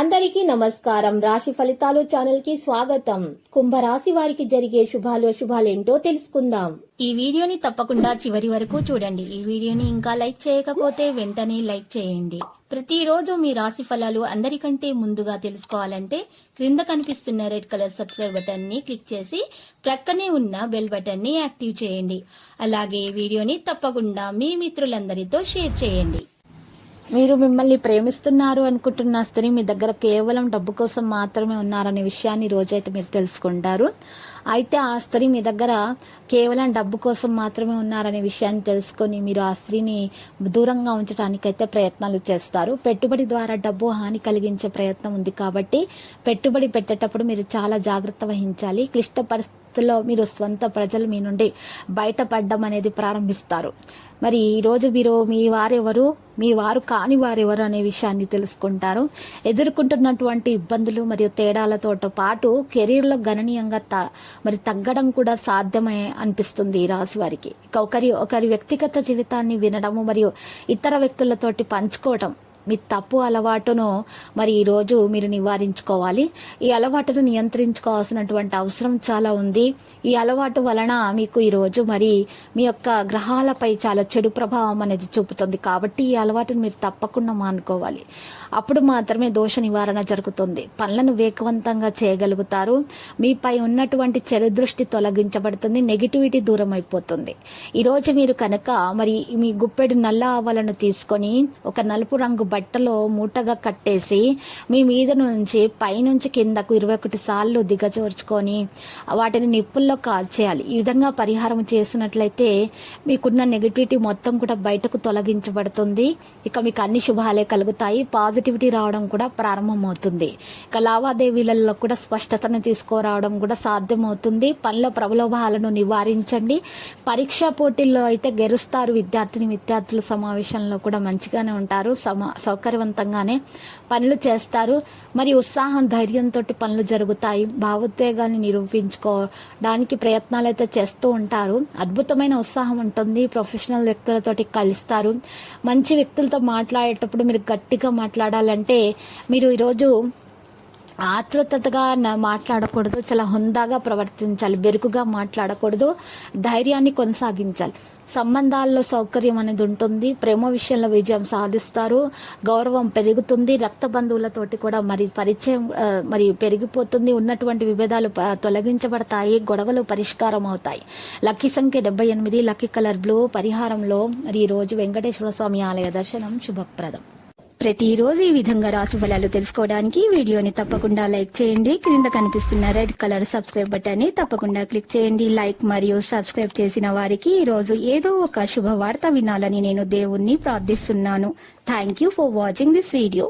అందరికీ నమస్కారం. రాశి ఫలితాలు ఛానల్ కి స్వాగతం. కుంభరాశి వారికి జరిగే శుభాలేంటో తెలుసుకుందాం. ఈ వీడియోని తప్పకుండా చివరి వరకు చూడండి. ఈ వీడియోని ఇంకా లైక్ చేయకపోతే వెంటనే లైక్ చేయండి. ప్రతిరోజు మీ రాశి ఫలాలు అందరికంటే ముందుగా తెలుసుకోవాలంటే క్రింద కనిపిస్తున్న రెడ్ కలర్ సబ్స్క్రైబ్ బటన్ ని క్లిక్ చేసి ప్రక్కనే ఉన్న బెల్ బటన్ ని యాక్టివ్ చేయండి. అలాగే ఈ వీడియోని తప్పకుండా మీ మిత్రులందరితో షేర్ చేయండి. మీరు మిమ్మల్ని ప్రేమిస్తున్నారు అనుకుంటున్న స్త్రీ మీ దగ్గర కేవలం డబ్బు కోసం మాత్రమే ఉన్నారనే విషయాన్ని రోజైతే మీరు తెలుసుకుంటారు. అయితే ఆ స్త్రీ మీ దగ్గర కేవలం డబ్బు కోసం మాత్రమే ఉన్నారనే విషయాన్ని తెలుసుకొని మీరు ఆ స్త్రీని దూరంగా ఉంచడానికైతే ప్రయత్నాలు చేస్తారు. పెట్టుబడి ద్వారా డబ్బు హాని కలిగించే ప్రయత్నం ఉంది కాబట్టి పెట్టుబడి పెట్టేటప్పుడు మీరు చాలా జాగ్రత్త వహించాలి. క్లిష్ట పరిస్థితుల్లో మీరు స్వంత ప్రజలు మీ నుండి బయటపడడం అనేది ప్రారంభిస్తారు. మరి ఈ రోజు మీరు మీ వారు కాని వారెవరు అనే విషయాన్ని తెలుసుకుంటారు. ఎదుర్కొంటున్నటువంటి ఇబ్బందులు మరియు తేడాలతో పాటు కెరీర్లో గణనీయంగా తగ్గడం కూడా సాధ్యమే అనిపిస్తుంది ఈ రాశి వారికి. ఒకరి వ్యక్తిగత జీవితాన్ని వినడము మరియు ఇతర వ్యక్తులతోటి పంచుకోవటం మీ తప్పు అలవాటును మరి ఈ రోజు మీరు నివారించుకోవాలి. ఈ అలవాటును నియంత్రించుకోవాల్సినటువంటి అవసరం చాలా ఉంది. ఈ అలవాటు వలన మీకు ఈ రోజు మరి మీ యొక్క గ్రహాలపై చాలా చెడు ప్రభావం అనేది చూపుతుంది. కాబట్టి ఈ అలవాటును మీరు తప్పకుండా మానుకోవాలి. అప్పుడు మాత్రమే దోష నివారణ జరుగుతుంది. పనులను వేగవంతంగా చేయగలుగుతారు. మీపై ఉన్నటువంటి చెడు దృష్టి తొలగించబడుతుంది. నెగిటివిటీ దూరం అయిపోతుంది. ఈరోజు మీరు కనుక మరి మీ గుప్పెడు నల్ల ఆవాలను తీసుకొని ఒక నలుపు రంగు బట్టలో మూటగా కట్టేసి మీ మీద నుంచి పైనుంచి కిందకు 21 సార్లు దిగజోర్చుకొని వాటిని నిప్పుల్లో కాల్చేయాలి. ఈ విధంగా పరిహారం చేసినట్లయితే మీకున్న నెగిటివిటీ మొత్తం కూడా బయటకు తొలగించబడుతుంది. ఇక మీకు అన్ని శుభాలే కలుగుతాయి. పాజిటివిటీ రావడం కూడా ప్రారంభమవుతుంది. ఇక లావాదేవీలలో కూడా స్పష్టతను తీసుకురావడం కూడా సాధ్యమవుతుంది. పనుల ప్రలోభాలను నివారించండి. పరీక్షా పోటీల్లో అయితే గెలుస్తారు. విద్యార్థుల సమావేశంలో కూడా మంచిగానే ఉంటారు. సౌకర్యవంతంగానే పనులు చేస్తారు. మరి ఉత్సాహం ధైర్యంతో పనులు జరుగుతాయి. భావోద్వేగాన్ని నిరూపించుకోవడానికి ప్రయత్నాలు అయితే చేస్తూ ఉంటారు. అద్భుతమైన ఉత్సాహం ఉంటుంది. ప్రొఫెషనల్ వ్యక్తులతోటి కలుస్తారు. మంచి వ్యక్తులతో మాట్లాడేటప్పుడు మీరు గట్టిగా మాట్లాడాలంటే మీరు ఈరోజు ఆతృతగా మాట్లాడకూడదు. చాలా హుందాగా ప్రవర్తించాలి. బెరుకుగా మాట్లాడకూడదు. ధైర్యాన్ని కొనసాగించాలి. సంబంధాల్లో సౌకర్యం అనేది ఉంటుంది. ప్రేమ విషయంలో విజయం సాధిస్తారు. గౌరవం పెరుగుతుంది. రక్త బంధువులతోటి కూడా మరి పరిచయం పెరిగిపోతుంది. ఉన్నటువంటి విభేదాలు తొలగించబడతాయి. గొడవలు పరిష్కారం అవుతాయి. లక్కీ సంఖ్య 78. Lucky colour blue. పరిహారంలో మరి ఈ రోజు వెంకటేశ్వర స్వామి ఆలయ దర్శనం శుభప్రదం. ప్రతిరోజు ఈ విధంగా రాశి ఫలాలు తెలుసుకోవడానికి వీడియోని తప్పకుండా లైక్ చేయండి. క్రింద కనిపిస్తున్న రెడ్ కలర్ సబ్స్క్రైబ్ బటన్ ని తప్పకుండా క్లిక్ చేయండి. లైక్ మరియు సబ్స్క్రైబ్ చేసిన వారికి ఈ రోజు ఏదో ఒక శుభవార్త వినాలని నేను దేవుణ్ణి ప్రార్థిస్తున్నాను. Thank you for watching this video.